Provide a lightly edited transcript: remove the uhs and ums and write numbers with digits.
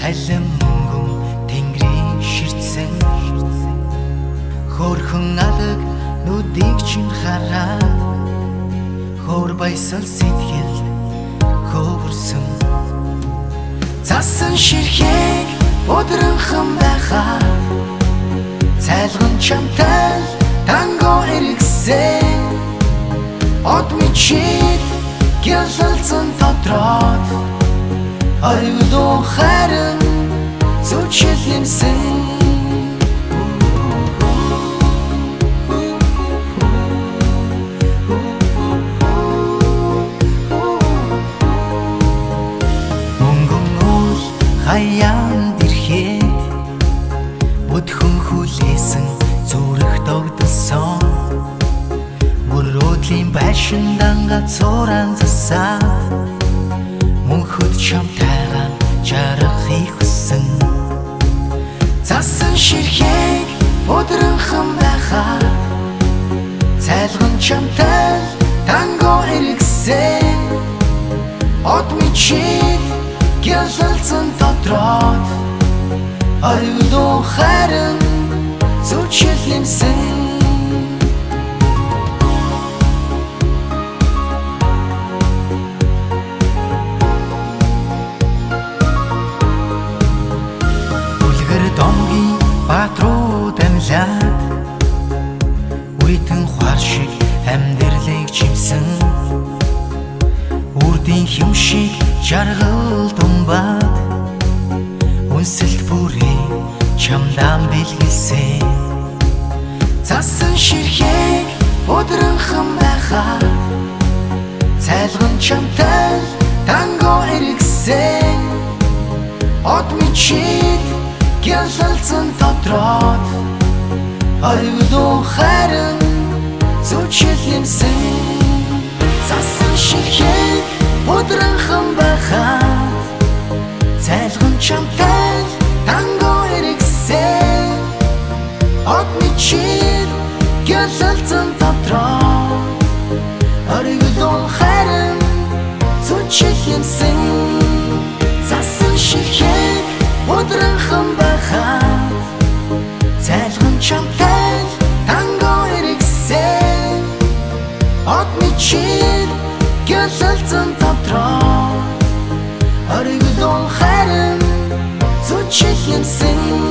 Цалин мөнгөн тэнгэрийн ширтсэн хөөрхөн алаг нүдийг чинь хараад хөөр баясал сэтгэлд хөвөрсөн цасан ширхэг өдрөнхөн байхаа цайлган чамтай танго эргэсэн од мичид гялалцсан тодроод ойгдоо харин зүчилэмсэн хаяан дэрхэд бүдхэн хүлээсэн зүрх догдсон мөрөөдлийн байшин данга цоран засаад мөнхөд чамтайгаа жарахыг хүссэн цасан ширхэг өдрөнхөн байхаа цайлган чамтай танго эргэсэн од мичид гялалцсан тодроод ойгдоо харин зүчилэмсэн үлгэр домгийн баатрууд амлаад үйтэн хуар шиг амьдралыг чимсэн үрдийн хэм шиг жаргал думбаад үнсэлт бүрээ чамдан бэлгэлсэн цасан ширхэг өдрөнхөн байхаа цайлган чамтай танго эргэсэн од мичид гялалцсан тодроод ойгдоо харин зүчилэмсэн цасан ширхэг өдрөнхөн байхаа цайлган чамтай танго эргэсэн од мичид гялалцсан тодроод ойгдоо харин зүчилэмсэн цасан ширхэг өдрөнхөн байхаа цайлган чамтай танго эргэсэн од мичид гялалцсан тодроод ойгдоо харин зүчилэмсэн